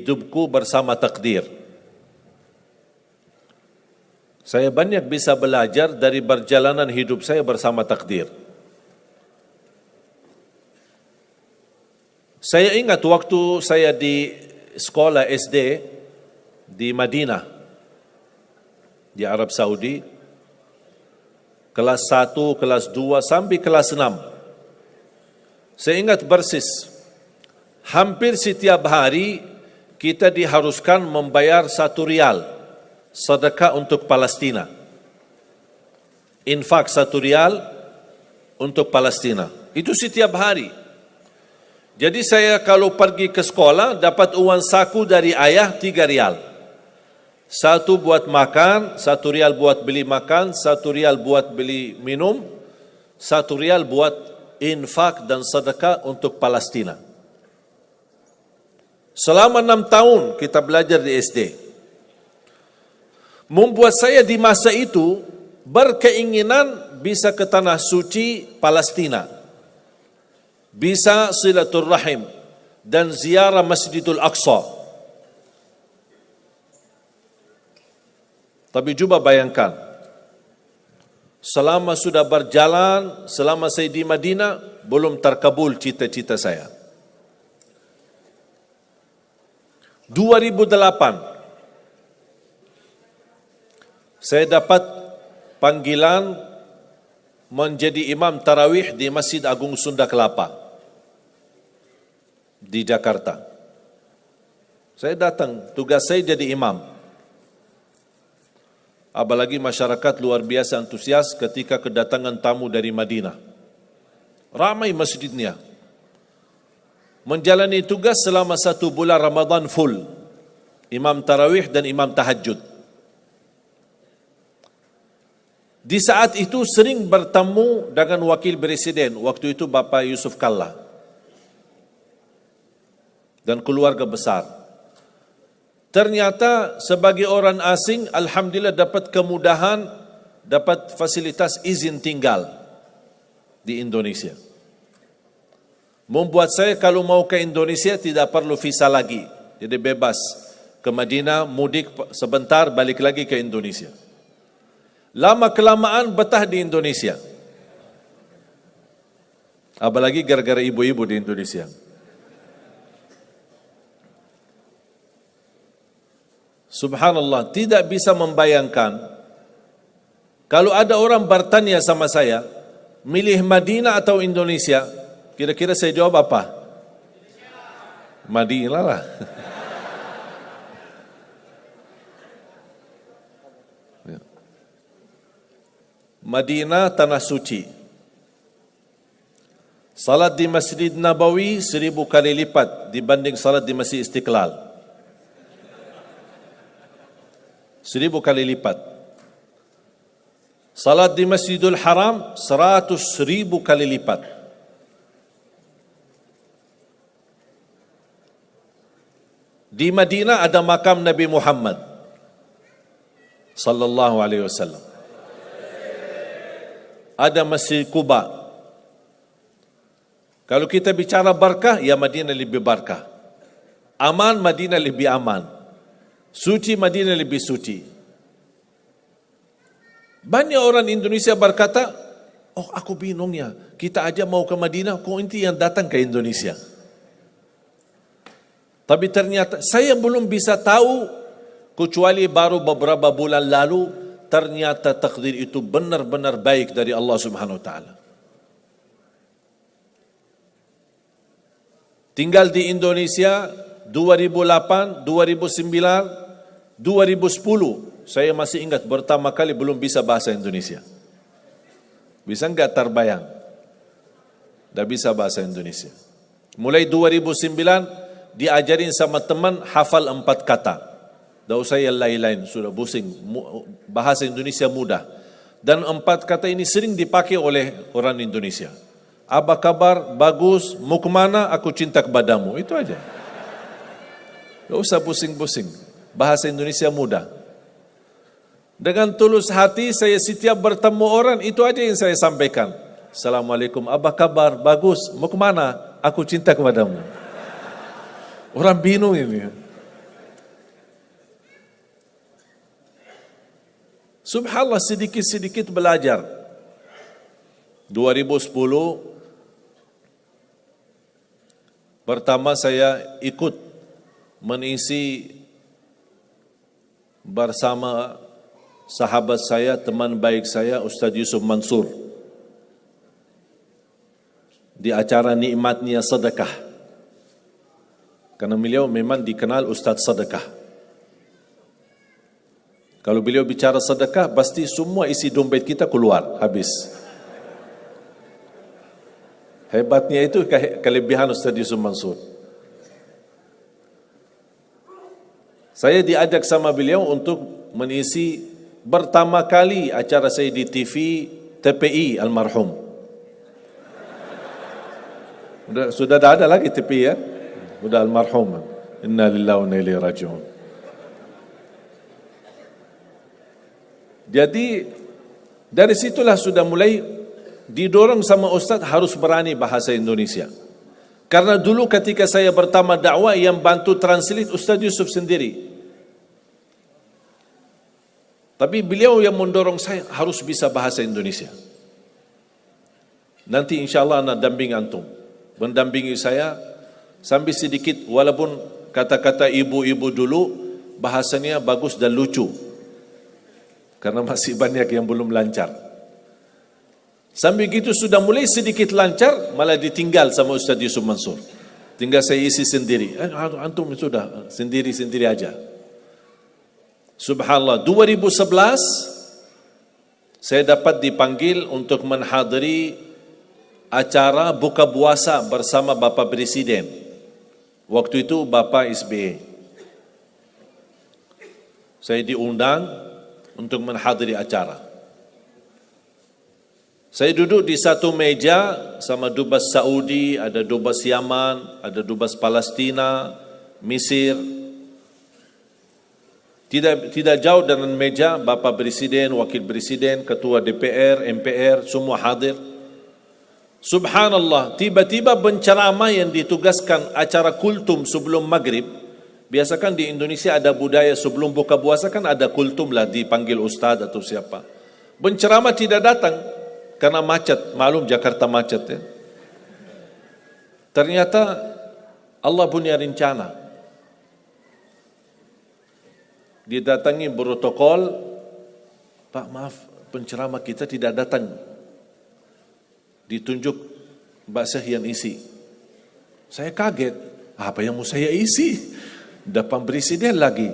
hidupku bersama takdir. Saya banyak bisa belajar dari perjalanan hidup saya bersama takdir. Saya ingat waktu saya di sekolah SD di Madinah, di Arab Saudi, kelas 1, kelas 2 sampai kelas 6. Saya ingat persis, hampir setiap hari kita diharuskan membayar 1 rial sedekah untuk Palestina. Infak 1 rial untuk Palestina. Itu setiap hari. Jadi saya kalau pergi ke sekolah dapat uang saku dari ayah 3 rial. 1 buat makan, 1 rial buat beli makan, 1 rial buat beli minum, 1 rial buat infak dan sedekah untuk Palestina. Selama 6 tahun kita belajar di SD. Membuat saya di masa itu berkeinginan bisa ke tanah suci Palestina, bisa silaturrahim dan ziarah Masjidul Aqsa. Tapi coba bayangkan, selama sudah berjalan, selama saya di Madinah, belum terkabul cita-cita saya. 2008, saya dapat panggilan menjadi imam tarawih di Masjid Agung Sunda Kelapa di Jakarta. Saya datang, tugas saya jadi imam. Apalagi masyarakat luar biasa antusias ketika kedatangan tamu dari Madinah. Ramai masjidnya. Menjalani tugas selama 1 bulan Ramadan full. Imam tarawih dan imam tahajud. Di saat itu sering bertemu dengan wakil presiden. Waktu itu Bapak Yusuf Kalla. Dan keluarga besar. Ternyata sebagai orang asing, alhamdulillah dapat kemudahan, dapat fasilitas izin tinggal di Indonesia. Membuat saya kalau mau ke Indonesia tidak perlu visa lagi. Jadi bebas ke Madinah, mudik sebentar, balik lagi ke Indonesia. Lama kelamaan betah di Indonesia. Apalagi gara-gara ibu-ibu di Indonesia. Subhanallah, tidak bisa membayangkan kalau ada orang bertanya sama saya, milih Madinah atau Indonesia, kira-kira saya jawab apa? Madinah lah. Madinah tanah suci. Salat di Masjid Nabawi 1000 kali lipat dibanding salat di Masjid Istiqlal. 1000 kali lipat. Salat di Masjidul Haram 100.000 kali lipat. Di Madinah ada makam Nabi Muhammad sallallahu alaihi wasallam. Ada Masjid Quba. Kalau kita bicara barakah, ya Madinah lebih barakah. Aman, Madinah lebih aman. Suci, Madinah lebih suci. Banyak orang Indonesia berkata, oh aku bingung ya, kita aja mau ke Madinah, kok inti yang datang ke Indonesia. Tapi ternyata saya belum bisa tahu, kecuali baru beberapa bulan lalu, ternyata takdir itu benar-benar baik dari Allah Subhanahu wa taala. Tinggal di Indonesia 2008, 2009, 2010, saya masih ingat pertama kali belum bisa bahasa Indonesia. Bisa enggak terbayang? Dah bisa bahasa Indonesia. Mulai 2009 diajarin sama teman hafal 4 kata. Dah usah yang lain-lain, sudah pusing. Bahasa Indonesia mudah. Dan 4 kata ini sering dipakai oleh orang Indonesia. Apa kabar? Bagus. Mau kemana? Aku cinta kepadamu. Itu aja. Tidak usah pusing-pusing. Bahasa Indonesia mudah. Dengan tulus hati saya setiap bertemu orang, itu aja yang saya sampaikan. Assalamualaikum. Apa kabar? Bagus. Mau kemana? Aku cinta kepadamu. Orang bingung ini. Subhanallah, sedikit-sedikit belajar. 2010, pertama saya ikut mengisi bersama sahabat saya, teman baik saya, Ustaz Yusuf Mansur, di acara nikmatnya sedekah. Karena beliau memang dikenal Ustaz sedekah. Kalau beliau bicara sedekah, pasti semua isi dompet kita keluar, habis. Hebatnya itu kelebihan Ustaz Yusuf Mansur. Saya diajak sama beliau untuk mengisi pertama kali acara saya di TV TPI almarhum. Sudah tak ada lagi TPI ya? Sudah almarhum. Inna lillahi wa inna ilaihi raji'un. Jadi dari situlah sudah mulai didorong sama Ustaz harus berani bahasa Indonesia. Karena dulu ketika saya pertama dakwah, yang bantu translate Ustaz Yusuf sendiri. Tapi beliau yang mendorong saya harus bisa bahasa Indonesia. Nanti insyaAllah anak damping antum, mendampingi saya sambil sedikit, walaupun kata-kata ibu-ibu dulu bahasanya bagus dan lucu. Karena masih banyak yang belum lancar. Sambil gitu sudah mulai sedikit lancar, malah ditinggal sama Ustaz Yusuf Mansur. Tinggal saya isi sendiri. Antum sudah sendiri-sendiri aja. Subhanallah, 2011 saya dapat dipanggil untuk menghadiri acara buka puasa bersama Bapak Presiden. Waktu itu Bapak SBY. Saya diundang untuk menghadiri acara. Saya duduk di satu meja sama dubes Saudi, ada dubes Yaman, ada dubes Palestina, Mesir. Tidak jauh dengan meja Bapak Presiden, Wakil Presiden, Ketua DPR, MPR, semua hadir. Subhanallah, tiba-tiba penceramah yang ditugaskan acara kultum sebelum maghrib. Biasakan di Indonesia ada budaya sebelum buka puasa kan ada kultum lah, dipanggil ustaz atau siapa. Penceramah tidak datang karena macet, maklum Jakarta macet ya. Ternyata Allah punya rencana. Didatangi protokol, Pak maaf penceramah kita tidak datang. Ditunjuk Mbak Syekh yang isi. Saya kaget, apa yang mau saya isi? Depan presiden lagi.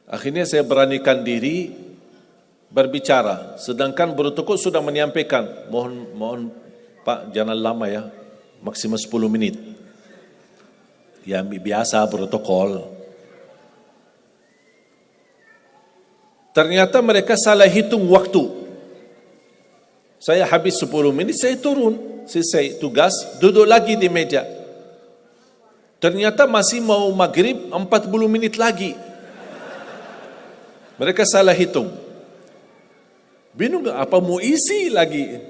Akhirnya saya beranikan diri berbicara. Sedangkan protokol sudah menyampaikan, mohon Pak jangan lama ya, maksimal 10 menit. Ya biasa protokol. Ternyata mereka salah hitung waktu. Saya habis 10 menit, saya turun. Selesai tugas, duduk lagi di meja. Ternyata masih mau maghrib 40 menit lagi. Mereka salah hitung. Bingung apa mau isi lagi.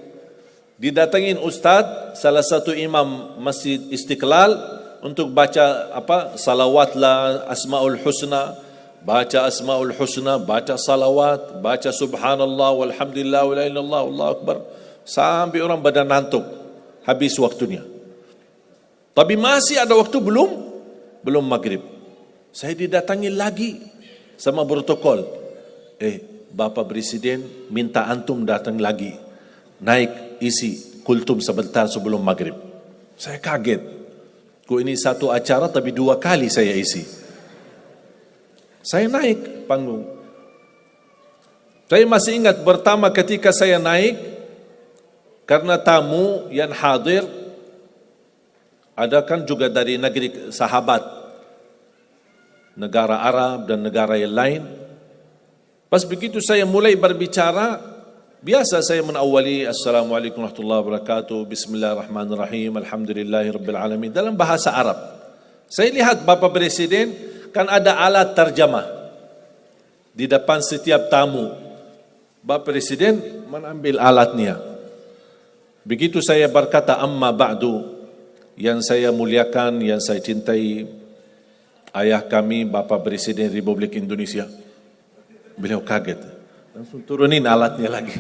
Didatangin Ustaz, salah satu imam Masjid Istiqlal, untuk baca salawat lah, Asmaul Husna. Baca Asmaul Husna, baca salawat, baca subhanallah, walhamdulillah, wa la ilaha illallah, Allahu Akbar. Sampai orang badan ngantuk. Habis waktunya. Tapi masih ada waktu belum maghrib. Saya didatangi lagi sama protokol. Bapak Presiden minta antum datang lagi. Naik isi kultum sebentar sebelum maghrib. Saya kaget. Kok ini satu acara tapi 2 kali saya isi. Saya naik panggung. Saya masih ingat pertama ketika saya naik, karena tamu yang hadir ada kan juga dari negeri sahabat, negara Arab dan negara yang lain. Pas begitu saya mulai berbicara, biasa saya menawali Assalamualaikum warahmatullahi wabarakatuh, Bismillahirrahmanirrahim, Alhamdulillahirabbil alamin dalam bahasa Arab. Saya lihat Bapak Presiden kan ada alat terjemah di depan setiap tamu. Bapak Presiden mengambil alatnya. Begitu saya berkata amma ba'du, yang saya muliakan, yang saya cintai ayah kami Bapak Presiden Republik Indonesia, Beliau kaget. Langsung turunin alatnya lagi.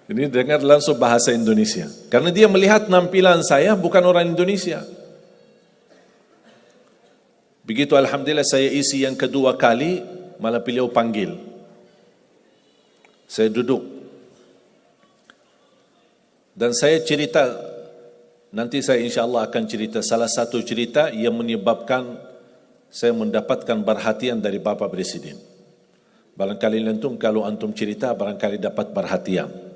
Ini dengar langsung bahasa Indonesia. Karena dia melihat nampilan saya bukan orang Indonesia. Begitu alhamdulillah saya isi yang kedua kali, malah beliau panggil. Saya duduk. Dan saya cerita, nanti saya insya Allah akan cerita salah satu cerita yang menyebabkan saya mendapatkan perhatian dari Bapak Presiden. Barangkali antum kalau antum cerita barangkali dapat perhatian.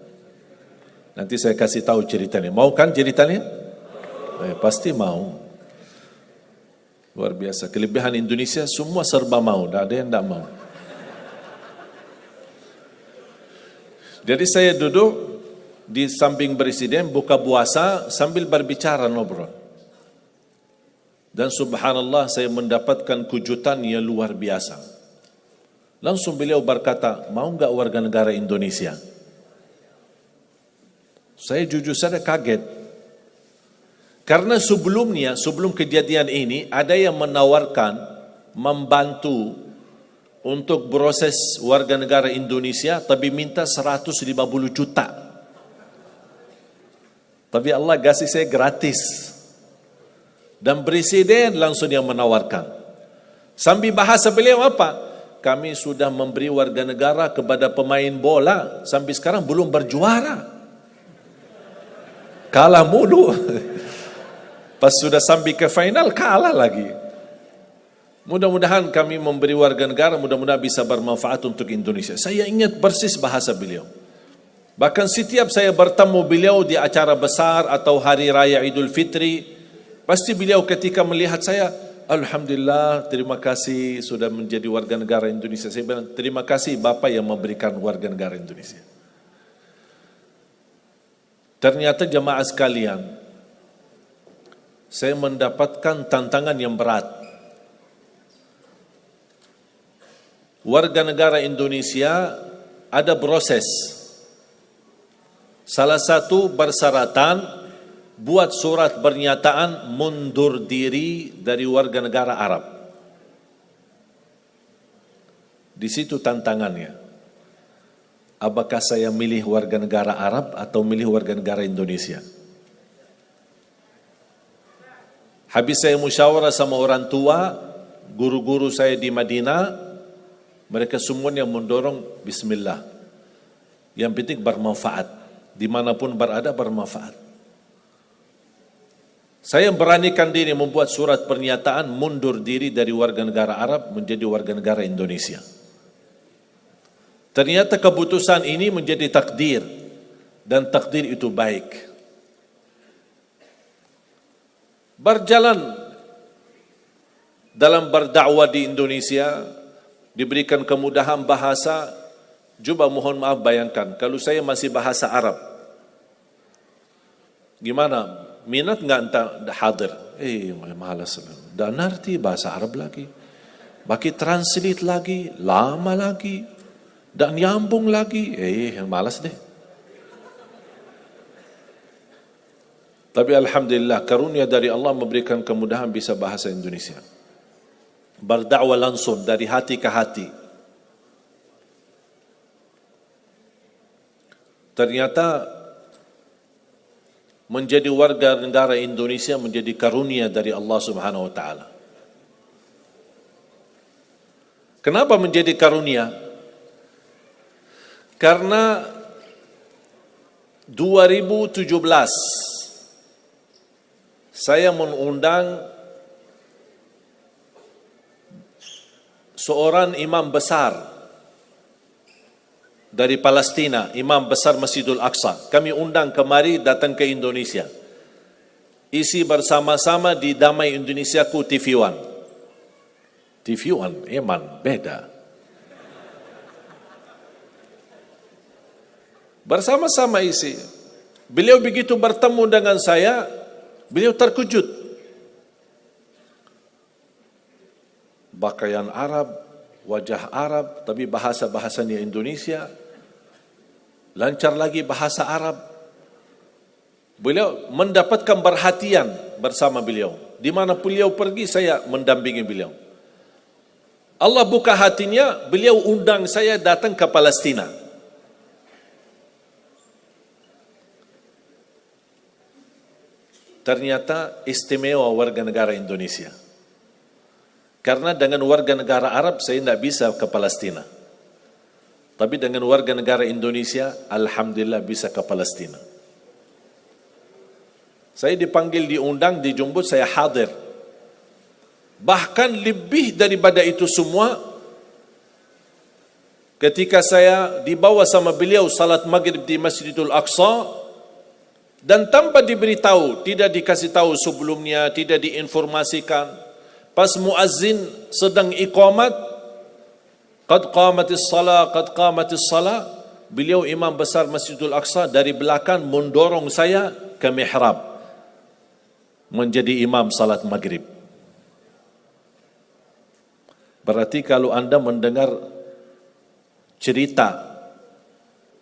Nanti saya kasih tahu ceritanya. Mau kan ceritanya? Pasti mau. Luar biasa. Kelebihan Indonesia semua serba mau. Tidak ada yang tidak mau. Jadi saya duduk di samping Presiden buka puasa sambil berbicara ngobrol. Dan subhanallah saya mendapatkan kejutan yang luar biasa. Langsung beliau berkata, mau enggak warga negara Indonesia? Saya jujur saja kaget. Karena sebelumnya, sebelum kejadian ini, ada yang menawarkan, membantu untuk proses warga negara Indonesia, tapi minta 150 juta. Tapi Allah kasih saya gratis. Dan Presiden langsung yang menawarkan. Sambil bahasa beliau apa? Kami sudah memberi warga negara kepada pemain bola, sampai sekarang belum berjuara. Kalah mulu. Pas sudah sampai ke final, kalah lagi. Mudah-mudahan kami memberi warga negara, mudah-mudahan bisa bermanfaat untuk Indonesia. Saya ingat persis bahasa beliau. Bahkan setiap saya bertemu beliau di acara besar atau Hari Raya Idul Fitri, pasti beliau ketika melihat saya, Alhamdulillah, terima kasih sudah menjadi warga negara Indonesia. Saya bilang, terima kasih Bapak yang memberikan warga negara Indonesia. Ternyata jemaah sekalian, saya mendapatkan tantangan yang berat. Warga negara Indonesia ada proses. Salah satu persyaratan buat surat pernyataan mundur diri dari warga negara Arab. Di situ tantangannya. Apakah saya milih warga negara Arab atau milih warga negara Indonesia? Habis saya musyawarah sama orang tua, guru-guru saya di Madinah, mereka semuanya mendorong bismillah. Yang penting bermanfaat. Dimanapun berada bermanfaat. Saya beranikan diri membuat surat pernyataan mundur diri dari warga negara Arab menjadi warga negara Indonesia. Ternyata keputusan ini menjadi takdir. Dan takdir itu baik. Berjalan dalam berdakwah di Indonesia, diberikan kemudahan bahasa. Coba mohon maaf bayangkan, kalau saya masih bahasa Arab, gimana? Minat nggak entah hadir? Malas, dan ngerti bahasa Arab lagi, bagi translate lagi, lama lagi, dan nyambung lagi, malas deh. Tapi alhamdulillah karunia dari Allah memberikan kemudahan bisa bahasa Indonesia. Berdakwah langsung dari hati ke hati. Ternyata menjadi warga negara Indonesia menjadi karunia dari Allah Subhanahu wa taala. Kenapa menjadi karunia? Karena 2017 saya mengundang seorang imam besar dari Palestina, imam besar Masjidul Aqsa. Kami undang kemari datang ke Indonesia. Isi bersama-sama di Damai Indonesiaku TV One. TV One, beda. Bersama-sama isi. Beliau begitu bertemu dengan saya, beliau terkejut. Pakaian Arab, wajah Arab, tapi bahasa-bahasanya Indonesia. Lancar lagi bahasa Arab. Beliau mendapatkan perhatian bersama beliau. Di mana beliau pergi, saya mendampingi beliau. Allah buka hatinya, beliau undang saya datang ke Palestina. Ternyata istimewa warga negara Indonesia. Karena dengan warga negara Arab saya tidak bisa ke Palestina. Tapi dengan warga negara Indonesia, alhamdulillah bisa ke Palestina. Saya dipanggil, diundang, dijemput, saya hadir. Bahkan lebih daripada itu semua, ketika saya dibawa sama beliau salat maghrib di Masjidil Aqsa, dan tanpa diberitahu, tidak dikasih tahu sebelumnya, tidak diinformasikan. Pas muazzin sedang iqamat, qad qamatis salah, qad qamatis salah, beliau imam besar Masjidil Aqsa dari belakang mendorong saya ke mihrab menjadi imam salat maghrib. Berarti kalau Anda mendengar cerita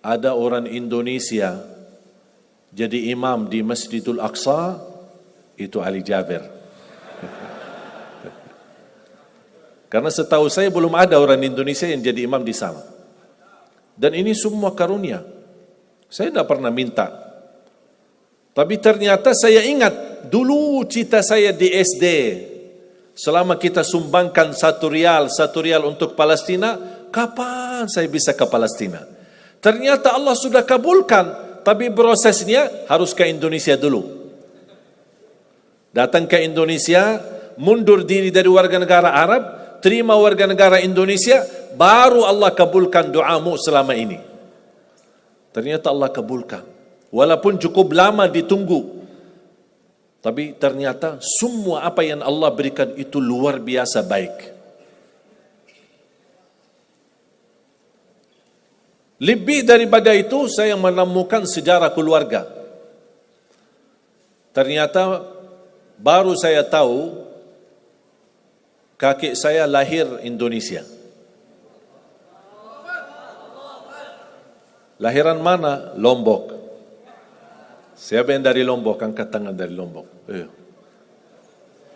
ada orang Indonesia jadi imam di Masjidil Aqsa, itu Ali Jabir. Karena setahu saya belum ada orang Indonesia yang jadi imam di sana. Dan ini semua karunia. Saya tidak pernah minta. Tapi ternyata saya ingat, dulu cita saya di SD, selama kita sumbangkan satu rial untuk Palestina, kapan saya bisa ke Palestina? Ternyata Allah sudah kabulkan. Tapi prosesnya harus ke Indonesia dulu. Datang ke Indonesia, mundur diri dari warga negara Arab, terima warga negara Indonesia, baru Allah kabulkan doamu selama ini. Ternyata Allah kabulkan. Walaupun cukup lama ditunggu. Tapi ternyata semua apa yang Allah berikan itu luar biasa baik. Lebih daripada itu, saya menemukan sejarah keluarga. Ternyata baru saya tahu kakek saya lahir Indonesia. Lahiran mana? Lombok. Siapa yang dari Lombok? Angkat tangan dari Lombok.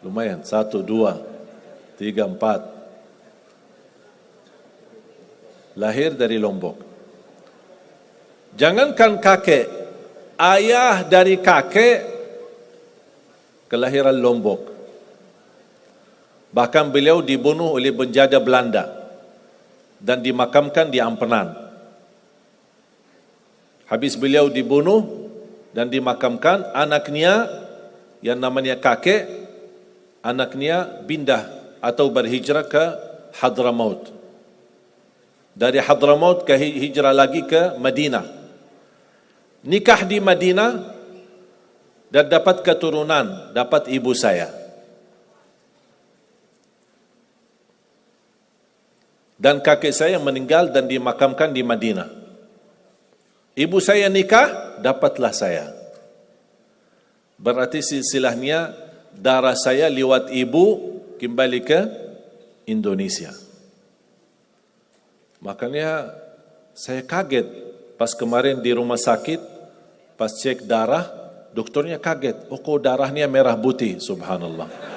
Lumayan, 1, 2, 3, 4. Lahir dari Lombok. Jangankan kakek, ayah dari kakek kelahiran Lombok. Bahkan beliau dibunuh oleh penjajah Belanda dan dimakamkan di Ampenan. Habis beliau dibunuh dan dimakamkan, anaknya yang namanya kakek, anaknya pindah atau berhijrah ke Hadramaut. Dari Hadramaut ke hijrah lagi ke Madinah. Nikah di Madinah dan dapat keturunan, dapat ibu saya. Dan kakek saya meninggal dan dimakamkan di Madinah. Ibu saya nikah, dapatlah saya. Berarti silsilahnya darah saya lewat ibu kembali ke Indonesia. Makanya saya kaget pas kemarin di rumah sakit, pas cek darah, dokternya kaget. Oh, kok darahnya merah putih, subhanallah.